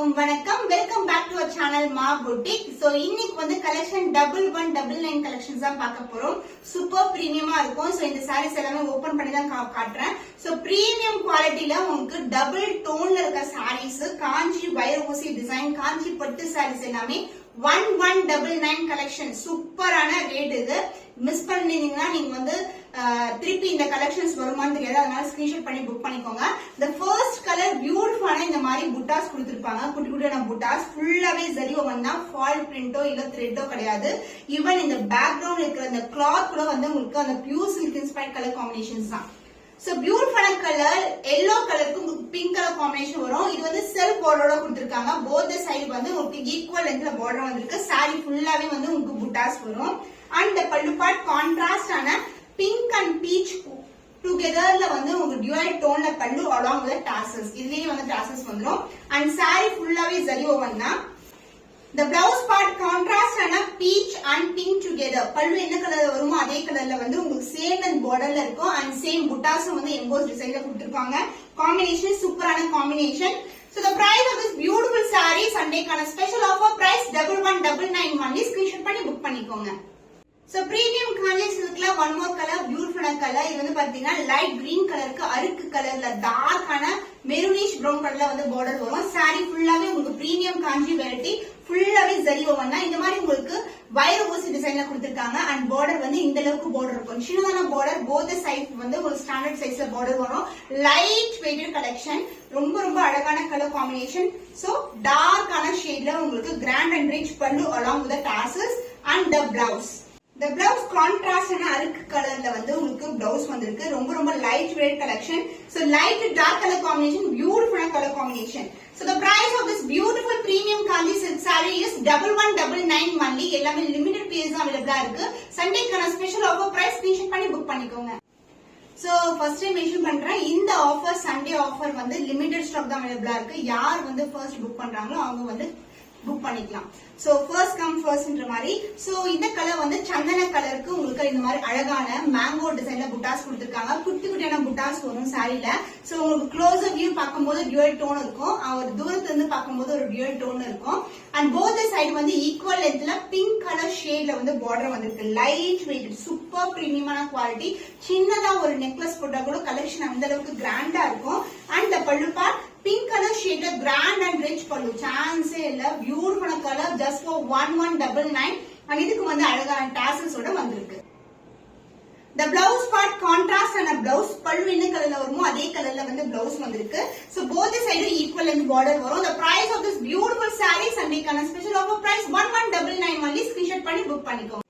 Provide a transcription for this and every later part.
எல்லாருக்கும் வணக்கம். Welcome back to our channel Maa boutique. So இன்னைக்கு வந்து கலெக்ஷன் 1199 கலெக்ஷன்ஸ் தான் பார்க்க போறோம். சூப்பர் பிரீமியமா இருக்கும். சோ இந்த சாரீஸ் எல்லாமே ஓபன் பண்ணி தான் காட்டுறேன். சோ பிரீமியம் குவாலிட்டில உங்களுக்கு டபுள் டோன்ல இருக்க சாரீஸ், காஞ்சி வைரஊசி டிசைன், காஞ்சி பட்டு சாரீஸ் எல்லாமே 1199 கலெக்ஷன். சூப்பரான ரேட் இது. மிஸ் பண்ணிருந்தீங்கன்னா நீங்க வந்து திருப்பி இந்த கலெக்ஷன்ஸ் வருமானு தெரியாது. அதனால ஸ்கிரீன்ஷாட் பண்ணி புக் பண்ணிக்கோங்க. இந்த ஃபர்ஸ்ட் கலர் பியூட்டிஃபுல்லான இந்த மாதிரி புட்டாஸ் கொடுத்திருப்பாங்க. குட்டி குட்டியான புட்டாஸ் ஃபுல்லாவே ஜரி ஓவன் தான். ஃபால் பிரிண்டோ இல்ல த்ரெட்டோ கிடையாது. ஈவன் இந்த பேக்ரவுண்ட் இருக்கிற இந்த கிளாத் கூட வந்து உங்களுக்கு அந்த pure silk inspired colour combinations தான். சோ பியூட்டிஃபுல்லான கலர் எல்லோ கலருக்கு உங்களுக்கு பிங்க் கலர் காம்பினேஷன் வரும். இது வந்து செல்ஃப் பார்டரோட கொடுத்திருக்காங்க. போத் சைடு வந்து உங்களுக்கு ஈக்குவல் லென்த்ல பார்டர் வந்திருக்கு. சாரி ஃபுல்லாவே வந்து உங்களுக்கு புட்டாஸ் வரும். அண்ட் பல்லு பார்ட் கான்ட்ராஸ்ட் ஆன பிங்க் அண்ட் பீச் டுகெதர்ல வந்து உங்களுக்கு டியூயல் டோன்ல பல்லு அலாங் வித் டாசல்ஸ். இதுலயே வந்து டாசல்ஸ் வந்துரும். அண்ட் சாரி ஃபுல்லாவே ஜரி ஓவன் தான். The blouse part contrast ஆன peach and pink together. பல்லு என்ன கலர்ல வருமோ அதே கலர்ல வந்து உங்களுக்கு சேம் அண்ட் பார்டர்ல இருக்கும். அண்ட் சேம் புட்டாஸும் வந்து எம்போஸ் டிசைன்ல கொடுத்திருப்பாங்க. காம்பினேஷன் சூப்பரான combination. So the price of this beautiful saree சண்டேக்கான special offer price 1199 only. Screenshot பண்ணி புக் பண்ணிக்கோங்க. So premium காஞ்சி சில்க்ல ஒன் மோர் கலர் பியூட்டிஃபுல்லான கலர். இது வந்து பாத்தீங்கன்னா லைட் கிரீன் கலருக்கு அருக்கு கலர்ல டார்க்கான மெரூனிஷ் பிரவுன் கலர்ல வந்து பார்டர் வரும். சாரி ஃபுல்லாவே உங்களுக்கு பிரீமியம் காஞ்சி வெரைட்டி ஃபுல்லாவே ஜரி ஓவன் தான். இந்த மாதிரி உங்களுக்கு வைர ஊசி டிசைன்ல கொடுத்திருக்காங்க. அண்ட் பார்டர் வந்து இந்த அளவுக்கு பார்டர் இருக்கும். சின்னதான பார்டர் போத் சைட் வந்து ஒரு ஸ்டாண்டர்ட் சைஸ்ல பார்டர் வரும். Light weighted collection. ரொம்ப ரொம்ப அழகான கலர் காம்பினேஷன். சோ டார்க்கான ஷேட்ல உங்களுக்கு grand and rich pallu along with tassels and the blouse. The blouse contrast and அருக்கு கலர்ல வந்து உங்களுக்கு blouse வந்திருக்கு. ரொம்ப ரொம்ப light weight collection. So light to dark color combination, beautiful color combination. So the price of this beautiful premium kanji silk saree is 1199 only. எல்லாமே limited pieces available இருக்கு. சண்டேக்கான special offer price screenshot பண்ணி book பண்ணிக்கோங்க. So first time mention பண்றேன், இந்த offer Sunday offer வந்து limited stock தான் அவைலபிளா இருக்கு. யார் வந்து ஃபர்ஸ்ட் புக் பண்றாங்களோ அவங்க வந்து புக் பண்ணிக்கலாம். சோ ஃபர்ஸ்ட் கம் ஃபர்ஸ்ட்ன்ற மாதிரி. சோ இந்த கலர் வந்து சந்தன கலருக்கு உங்களுக்கு இந்த மாதிரி அழகான மேங்கோ டிசைன்ல புட்டாஸ் கொடுத்திருக்காங்க. குட்டி குட்டியான புட்டாஸ் வரும் சாரில. சோ உங்களுக்கு க்ளோஸர் வியூ பார்க்கும்போது டியூயல் டோன் இருக்கும். ஒரு தூரத்துல இருந்து பார்க்கும்போது ஒரு டியூயல் டோன் இருக்கும். அண்ட் போத் சைடு வந்து ஈக்குவல் லென்த்ல பிங்க் கலர் ஷேட்ல வந்து பார்டர் வந்திருக்கு. லைட் வெயிட் சூப்பர் பிரீமியமான குவாலிட்டி. சின்னதா ஒரு நெக்லஸ் போட்டா கூட கலெக்ஷன் அந்த அளவுக்கு கிராண்டா இருக்கும். And pallu part pink colour ஷேட்ல கிராண்ட் அண்ட் ரிச் பல்லு. சான்ஸே இல்ல. Beautiful colour just for 1199. And இதுக்கு வந்து அழகான டாசல்ஸோட வந்திருக்கு. The blouse part contrast and a blouse பல்லு என்ன கலர்ல வருமோ அதே கலர்ல வந்து blouse வந்திருக்கு. So both side equal and border வரும். The price of this beautiful saree சண்டேக்கான special offer price 1199 only. Screenshot பண்ணி புக் பண்ணிக்கோங்க.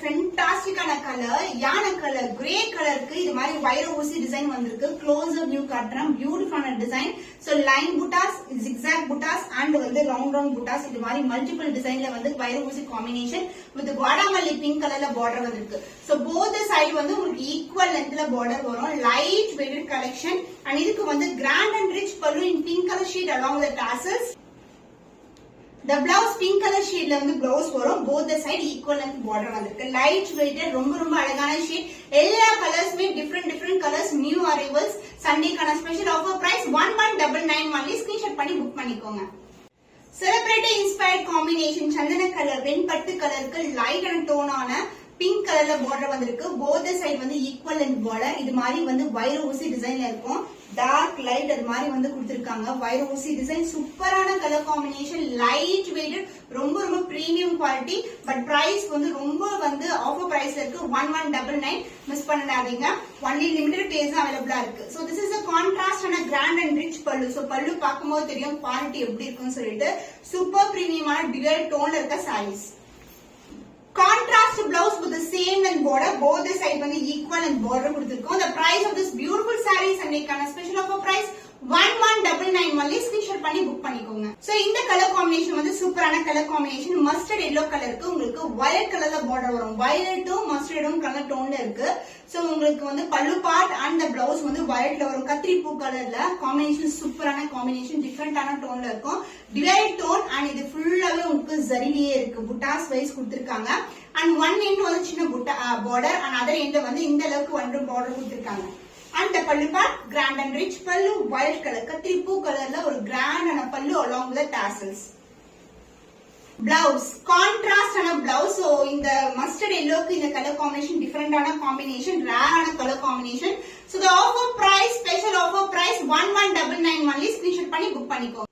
ஃபென்டாஸ்டிக்கான கலர் யானை கலர் கிரே கலருக்கு இது மாதிரி வைர ஊசி டிசைன் வந்திருக்கு. க்ளோஸர் வியூ காட்டுறேன். பியூட்டிஃபுல்லான design. So line buttas, zigzag buttas and வந்து ரவுண்ட் புட்டாஸ் இது மாதிரி மல்டிபிள் டிசைன்ல வந்து வைர ஊசி காம்பினேஷன் வித் வாடாமல்லி பிங்க் கலர்ல பார்டர் வந்திருக்கு. சோ போத் சைடு வந்து உங்களுக்கு ஈக்குவல் லென்த்ல பார்டர் வரும். Light weighted collection. அண்ட் இதுக்கு வந்து grand and rich pallu in pink colour shade along with tassels. The blouse pink color shade ல வந்து blouse வரும். both the side equal length border வந்திருக்கு. light weighted ரொம்ப ரொம்ப அழகான shade. எல்லா கலர்ஸ்மே different colors new arrivals. சண்டேக்கான special offer price 1199 only. Screenshot பண்ணி புக் பண்ணிக்கோங்க. செலிபிரிட்டி இன்ஸ்பயர்ட் காம்பினேஷன் சந்தன கலர் வெண்பட்டு கலருக்கு லைட் அண்ட் டோன் ஆன பிங்க் கலர்ல பார்டர் வந்திருக்கு. போத் சைடு வந்து ஈக்குவல் லென்த் பார்டர். இது மாதிரி வந்து வைர ஊசி டிசைன்ல இருக்கும். டார்க் லைட் அது மாதிரி வந்து கொடுத்திருக்காங்க. வைர ஊசி டிசைன் சூப்பரான கலர் காம்பினேஷன். லைட் வெயிட்டட் ரொம்ப ரொம்ப பிரீமியம் குவாலிட்டி. பட் பிரைஸ் வந்து ரொம்ப வந்து ஆஃபர் பிரைஸ்ல இருக்கு. 1199. மிஸ் பண்ணாதீங்க. ஒன்லி லிமிடெட் பேஸ் அவைலபிளா இருக்கு. So this is a contrast and a grand and rich பல்லு. சோ பல்லு பார்க்கும்போது தெரியும் குவாலிட்டி எப்படி இருக்குன்னு சொல்லிட்டு. சூப்பர் பிரீமியமான டியூயல் டோன்ல இருக்க saris. Contrast blouse with the same length border. Both the side வந்து equal and border கொடுத்திருக்கோம். The price of this beautiful saree சண்டேக்கான special offer price 1199 only. Screenshot பண்ணி புக் பண்ணிக்கோங்க. சோ இந்த கலர் காம்பினேஷன் வந்து சூப்பரான கலர் காம்பினேஷன். மஸ்டர்ட் எல்லோ கலருக்கு உங்களுக்கு வயலட் கலர்ல பார்டர் வரும். வயலட்டும் மஸ்டர்டும் கலர் டோன்ல இருக்கு. சோ உங்களுக்கு வந்து பல்லு பார்ட் அண்ட் the blouse வந்து வயலட்ல வரும். கத்திரி பூ கலர்ல காம்பினேஷன் சூப்பரான காம்பினேஷன். டிஃபரெண்டான டோன்ல இருக்கும். டிவைட் டோன் அண்ட் இது ஃபுல்லாவே உங்களுக்கு ஜரிலியே இருக்கு. புட்டாஸ் வைஸ் கொடுத்திருக்காங்க. அண்ட் ஒன் எண்ட் வந்து சின்ன புட்டா பார்டர் அண்ட் அதர் எண்ட் வந்து இந்த அளவுக்கு ஒன்று பார்டர் கொடுத்திருக்காங்க. And the pallu part grand and rich pallu white color கத்திரி பூ கலர்ல ஒரு கிராண்டான pallu along with the tassels. Blouse, contrast on a blouse. So in the mustard yellow in the color combination, different on a combination, rare on a color combination. So the offer price, special offer price 1199 only. Screenshot panni book panniko.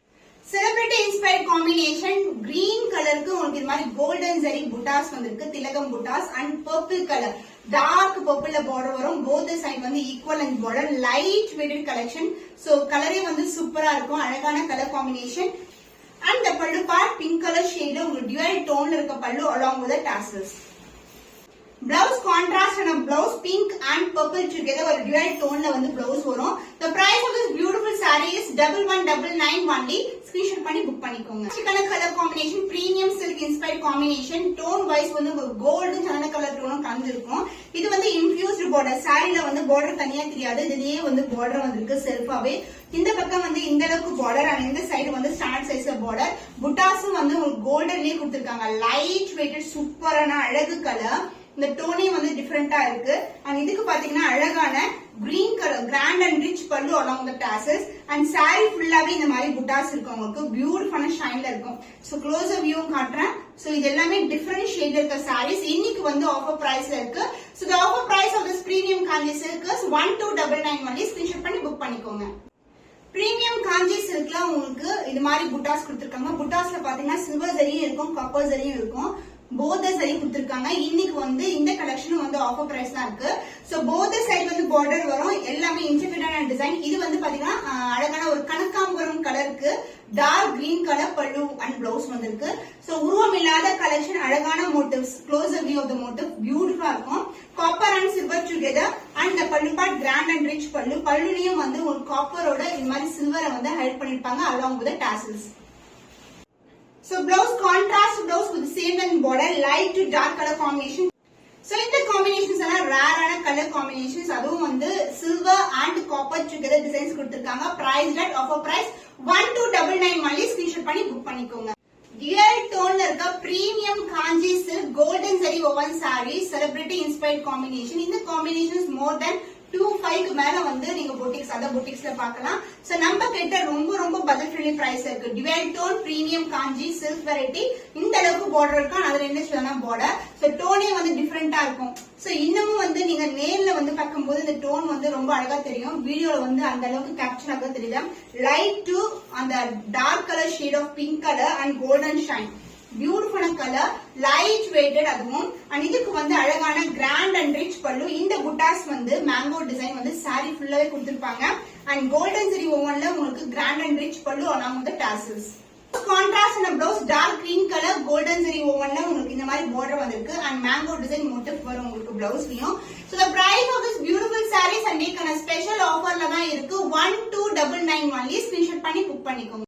Celebrity inspired combination, green color ku ungalku indha mari golden zari buttas vandirukku, tilagam buttas, and purple color, dark purple border varum. Both the side vandu equal and border, light weighted collection. So color vandu super ah irukum, alagana color combination. And the pallu part pink color shade ungalku dual tone la irukka pallu along with the tassels. Blouse contrast and a blouse pink and purple together ஒரு dual tone la வந்து blouse வரும். The price of this beautiful saree is 1199 only. Screenshot பண்ணி book பண்ணிக்கோங்க. சிக்கன color combination, premium silk inspired combination, tone wise வந்து gold சந்தன colour டோனும் கலந்திருக்கும். இது வந்து infused border, saree ல வந்து border தனியா தெரியாது, இதுலயே வந்து border வந்திருக்கு செல்ஃபாவே. இந்த பக்கம் வந்து இந்த அளவுக்கு border and இந்த சைடு வந்து standard size border. புட்டாஸும் வந்து உங்களுக்கு கோல்டன்லயே கொடுத்திருக்காங்க. லைட் வெயிட்டட் சூப்பரான அழகு கலர். இந்த டோனே வந்து டிஃபரெண்டா இருக்கு. அண்ட் இதுக்கு பாத்தீங்கன்னா அழகான green colour grand and rich pallu along the tassels and saree ஃபுல்லாவே இந்த மாதிரி புட்டாஸ் இருக்கு. உங்களுக்கு பியூட்டிஃபுல்லான ஷைன்ல இருக்கும். சோ க்ளோஸர் வியூ காட்றேன். சோ இது எல்லாமே டிஃபரெண்ட் ஷேட்ல இருக்க sarees. இன்னைக்கு வந்து ஆஃபர் பிரைஸ்ல இருக்கு. So the offer price of this premium kanji silk is 1299 only. Screenshot பண்ணி புக் பண்ணிக்கோங்க. பிரீமியம் காஞ்சி சில்க்ல உங்களுக்கு இது மாதிரி புட்டாஸ் கொடுத்திருக்காங்க. புட்டாஸ்ல பாத்தீங்கன்னா சில்வர் ஜரியும் இருக்கும், காப்பர் ஜரியும் இருக்கும். போத் சரி கொடுத்திருக்காங்க. இன்னைக்கு வந்து இந்த கலெக்ஷன் வந்து ஆஃபர் பிரைஸ் தான் இருக்கு. சோ போத் சைடு வந்து பார்டர் வரும், எல்லாமே இன்டிகிரேட்டான டிசைன். இது வந்து பாத்தீங்கன்னா அழகான ஒரு கனகாம்பரம் கலருக்கு dark green colour pallu and blouse வந்திருக்கு. சோ உருவம் இல்லாத கலெக்ஷன், அழகான motifs, closer view of the motif பியூட்டிஃபுல்லா இருக்கும். Copper and silver together and the pallu part grand and rich pallu. பல்லுலயும் வந்து ஒரு காப்பரோட இந்த மாதிரி சில்வரை வந்து ஹைட் பண்ணிருப்பாங்க along with the tassels. So blouse contrast blouse with the same and border, light to dark color combination. So இந்த combinations எல்லாம் rare ஆன color combinations. அதுவும் வந்து silver and copper together designs கொடுத்திருக்காங்க. Price at offer price 1299 only. Screenshot பண்ணி book பண்ணிக்கோங்க. Dual tone இருக்க premium kanji silk golden zari woven saree, celebrity inspired combination. இந்த combination is more than 25 மேல வந்து நீங்க boutiques அத boutiquesல பார்க்கலாம். சோ நம்ம கிட்ட ரொம்ப ரொம்ப பட்ஜெட் ஃப்ரெண்ட்லி பிரைஸ் இருக்கு. dual tone premium kanji silk variety. இந்த அளவுக்கு border இருக்கும், அதுல என்ன சொல்லலாம் border. சோ டோனே வந்து டிஃபரெண்டா இருக்கும். சோ இன்னமும் வந்து நீங்க நேர்ல வந்து பார்க்கும்போது இந்த டோன் வந்து ரொம்ப அழகா தெரியும். வீடியோல வந்து அந்த அளவுக்கு கேப்சர் ஆக தெரியல. லைட் டு அந்த dark colour shade of pink colour and golden shine. Beautiful colour, light weighted அதுவும். அண்ட் இதுக்கு வந்து அழகான கிராண்ட் அண்ட் ரிச் பல்லு. இந்த புட்டாஸ் வந்து மேங்கோ டிசைன் வந்து சாரி ஃபுல்லாவே கொடுத்திருப்பாங்க. அண்ட் கோல்டன் சரி ஓவன்ல உங்களுக்கு grand and rich pallu along with the tassels. Contrast and blouse dark green colour golden zari ஓவன்ல உங்களுக்கு இந்த மாதிரி border வந்திருக்கு. அண்ட் மேங்கோ டிசைன் மோட்டிவ் வரும் உங்களுக்கு பிளவுஸ்லயும். So the price of this beautiful sarees and make a special offerல தான் இருக்கு. 1299 only. ஸ்கிரீன்ஷாட் பண்ணி புக் பண்ணிக்கோங்க.